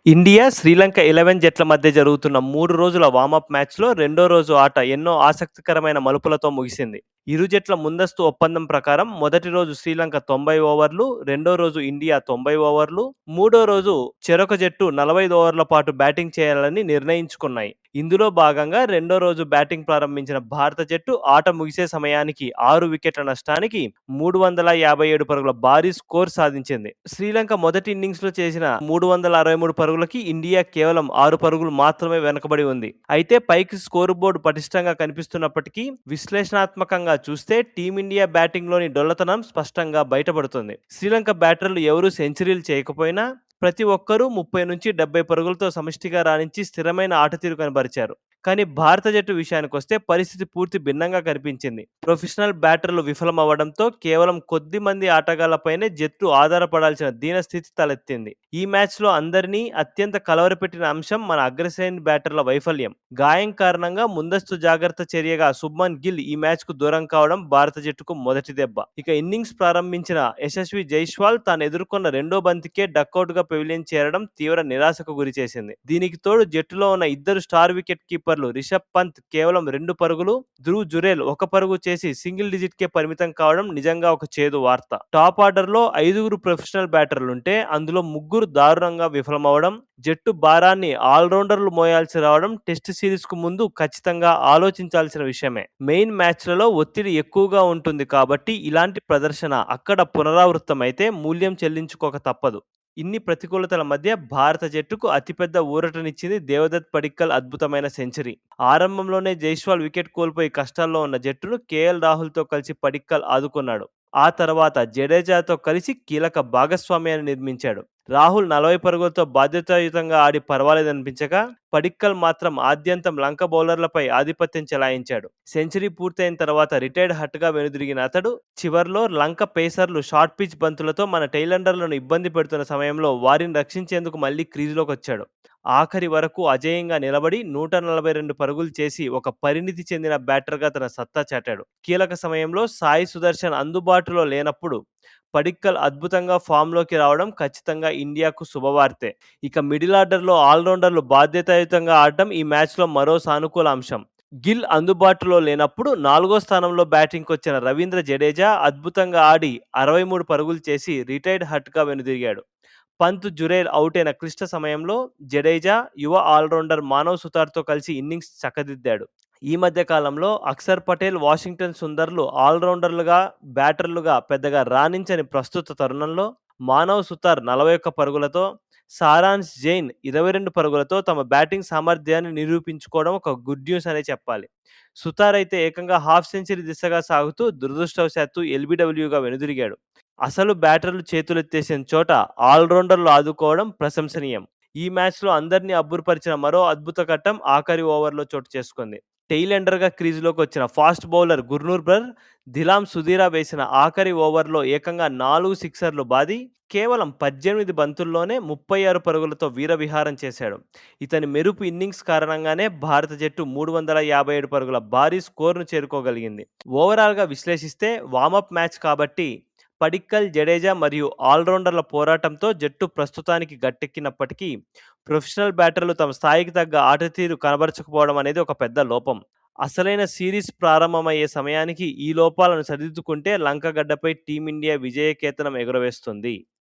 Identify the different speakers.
Speaker 1: India, Sri Lanka 11 జట్ల మధ్య జరుగుతున్న 3 రోజుల వార్మప్ మ్యాచ్‌లో రెండో రోజు ఆట ఎన్నో ఆసక్తికరమైన మలుపులతో ముగిసింది. ఇరు జట్ల ముందస్తు ఒప్పందం ప్రకారం మొదటి రోజు శ్రీలంక 90 ఓవర్లు, రెండో రోజు ఇండియా 90 ఓవర్లు, మూడో రోజు చెరొక జట్టు 45 ఓవర్ల పాటు బ్యాటింగ్ చేయాలని నిర్ణయించుకున్నాయి. ఇందులో భాగంగా రెండో రోజు బ్యాటింగ్ ప్రారంభించిన భారత జట్టు ఆట ముగిసే సమయానికి 6 వికెట్ల నష్టానికి 357 పరుగుల భారీ స్కోర్ సాధించింది. శ్రీలంక మొదటి ఇన్నింగ్స్‌లో చేసిన 363 పరుగులకి ఇండియా కేవలం 6 పరుగులు మాత్రమే వెనకబడి ఉంది. అయితే పైకి స్కోరు బోర్డు పటిష్టంగా కనిపిస్తున్నప్పటికీ విశ్లేషణాత్మకంగా చూస్తే టీమిండియా బ్యాటింగ్‌లోని డొల్లతనం స్పష్టంగా బయటపడుతుంది. శ్రీలంక బ్యాటర్లు ఎవరూ సెంచరీలు చేయకపోయినా ప్రతి ఒక్కరూ 30-70 పరుగులతో సమిష్టిగా రాణించి స్థిరమైన ఆటతీరు కనబరిచారు. కానీ భారత జట్టు విషయానికొస్తే పరిస్థితి పూర్తి భిన్నంగా కనిపించింది. ప్రొఫెషనల్ బ్యాటర్లు విఫలమవ్వడంతో కేవలం కొద్ది మంది ఆటగాళ్లపైనే జట్టు ఆధారపడాల్సిన దీనస్థితి తలెత్తింది. ఈ మ్యాచ్‌లో అందరినీ అత్యంత కలవరపెట్టిన అంశం మన అగ్రశ్రేణి బ్యాటర్ల వైఫల్యం. గాయం కారణంగా ముందస్తు జాగ్రత్త చర్యగా శుభ్మన్ గిల్ ఈ మ్యాచ్‌కు దూరం కావడం భారత జట్టుకు మొదటి దెబ్బ. ఇక ఇన్నింగ్స్ ప్రారంభించిన యశస్వి జైస్వాల్ తాను ఎదుర్కొన్న రెండో బంతికే డకౌట్‌గా పెవిలియన్ చేరడం తీవ్ర నిరాశకు గురిచేసింది. దీనికి తోడు జట్టులో ఉన్న ఇద్దరు స్టార్ వికెట్ కీపర్లు రిషబ్ పంత్ కేవలం 2 పరుగులు, ధ్రువ్ జురేల్ 1 పరుగు చేసి సింగిల్ డిజిట్‌కే పరిమితం కావడం నిజంగా ఒక చేదు వార్త. టాప్ ఆర్డర్‌లో 5గురు ప్రొఫెషనల్ బ్యాటర్లుంటే అందులో ముగ్గురు దారుణంగా విఫలమవడం, జట్టు భారాన్ని ఆల్రౌండర్లు మోయాల్సి రావడం టెస్ట్ సిరీస్‌కు ముందు ఖచ్చితంగా ఆలోచించాల్సిన విషయమే. మెయిన్ మ్యాచ్‌లలో ఒత్తిడి ఎక్కువగా ఉంటుంది కాబట్టి ఇలాంటి ప్రదర్శన అక్కడ పునరావృతమైతే మూల్యం చెల్లించుకోక తప్పదు. ఇన్ని ప్రతికూలతల మధ్య భారత జట్టుకు అతిపెద్ద ఊరటనిచ్చింది దేవదత్ పడిక్కల్ అద్భుతమైన సెంచరీ. ఆరంభంలోనే జైస్వాల్ వికెట్ కోల్పోయి కష్టాల్లో ఉన్న జట్టును కేఎల్ రాహుల్‌తో కలిసి పడిక్కల్ ఆదుకున్నాడు. ఆ తర్వాత జడేజాతో కలిసి కీలక భాగస్వామ్యాన్ని నిర్మించాడు. రాహుల్ 40 పరుగులతో బాధ్యతాయుతంగా ఆడి పర్వాలేదనిపించగా, పడిక్కల్ మాత్రం ఆద్యంతం లంక బౌలర్లపై ఆధిపత్యం చెలాయించాడు. సెంచరీ పూర్తయిన తర్వాత రిటైర్డ్ హట్‌గా వెనుదిరిగిన అతడు చివర్లో లంక పేసర్లు షార్ట్ పిచ్ బంతులతో మన టైలెండర్లను ఇబ్బంది పెడుతున్న సమయంలో వారిని రక్షించేందుకు మళ్లీ క్రీజులోకొచ్చాడు. ఆఖరి వరకు అజేయంగా నిలబడి 142 పరుగులు చేసి ఒక పరిణితి చెందిన బ్యాటర్‌గా తన సత్తా చాటాడు. కీలక సమయంలో సాయి సుదర్శన్ అందుబాటులో లేనప్పుడు పడిక్కల్ అద్భుతంగా ఫామ్‌లోకి రావడం ఖచ్చితంగా ఇండియాకు శుభవార్తే. ఇక మిడిల్ ఆర్డర్‌లో ఆల్రౌండర్లు బాధ్యతాయుతంగా ఆడడం ఈ మ్యాచ్‌లో మరో సానుకూల అంశం. గిల్ అందుబాటులో లేనప్పుడు 4గో స్థానంలో బ్యాటింగ్‌కొచ్చిన రవీంద్ర జడేజా అద్భుతంగా ఆడి 63 పరుగులు చేసి రిటైర్డ్ హట్‌గా వెనుదిరిగాడు. పంత్, జురేల్ అవుటైన క్లిష్ట సమయంలో జడేజా యువ ఆల్రౌండర్ మానవ్ సుతార్‌తో కలిసి ఇన్నింగ్స్ చక్కదిద్దాడు. ఈ మధ్య కాలంలో అక్షర్ పటేల్, వాషింగ్టన్ సుందర్‌లు ఆల్రౌండర్లుగా, బ్యాటర్లుగా పెద్దగా రాణించని ప్రస్తుత తరుణంలో మానవ్ సుతార్ 41 పరుగులతో, సారాంశ్ జైన్ 22 పరుగులతో తమ బ్యాటింగ్ సామర్థ్యాన్ని నిరూపించుకోవడం ఒక గుడ్ న్యూస్ అనే చెప్పాలి. సుతార్ అయితే ఏకంగా హాఫ్ సెంచరీ దిశగా సాగుతూ దురదృష్టవశాత్తు ఎల్బీడబ్ల్యూగా వెనుదిరిగాడు. అసలు బ్యాటర్లు చేతులెత్తేసిన చోట ఆల్రౌండర్లు ఆదుకోవడం ప్రశంసనీయం. ఈ మ్యాచ్‌లో అందరినీ అబ్బురపరిచిన మరో అద్భుత ఘట్టం ఆఖరి ఓవర్‌లో చోటు చేసుకుంది. టెయిల్ ఎండర్‌గా క్రీజులోకి వచ్చిన ఫాస్ట్ బౌలర్ గుర్నూర్‌బర్ ధిలాం సుధీరా వేసిన ఆఖరి ఓవర్‌లో ఏకంగా 4 సిక్సర్లు బాది కేవలం 18 బంతుల్లోనే 36 పరుగులతో వీరవిహారం చేశాడు. ఇతని మెరుపు ఇన్నింగ్స్ కారణంగానే భారత జట్టు 357 పరుగుల భారీ స్కోర్‌ను చేరుకోగలిగింది. ఓవరాల్‌గా విశ్లేషిస్తే వార్మప్ మ్యాచ్ కాబట్టి పడిక్కల్, జడేజా మరియు ఆల్రౌండర్ల పోరాటంతో జట్టు ప్రస్తుతానికి గట్టెక్కినప్పటికీ ప్రొఫెషనల్ బ్యాటర్లు తమ స్థాయికి తగ్గ ఆటతీరు కనబరచకపోవడం అనేది ఒక పెద్ద లోపం. అసలైన సిరీస్ ప్రారంభమయ్యే సమయానికి ఈ లోపాలను సరిదిద్దుకుంటే లంక గడ్డపై టీమిండియా విజయకేతనం ఎగురవేస్తుంది.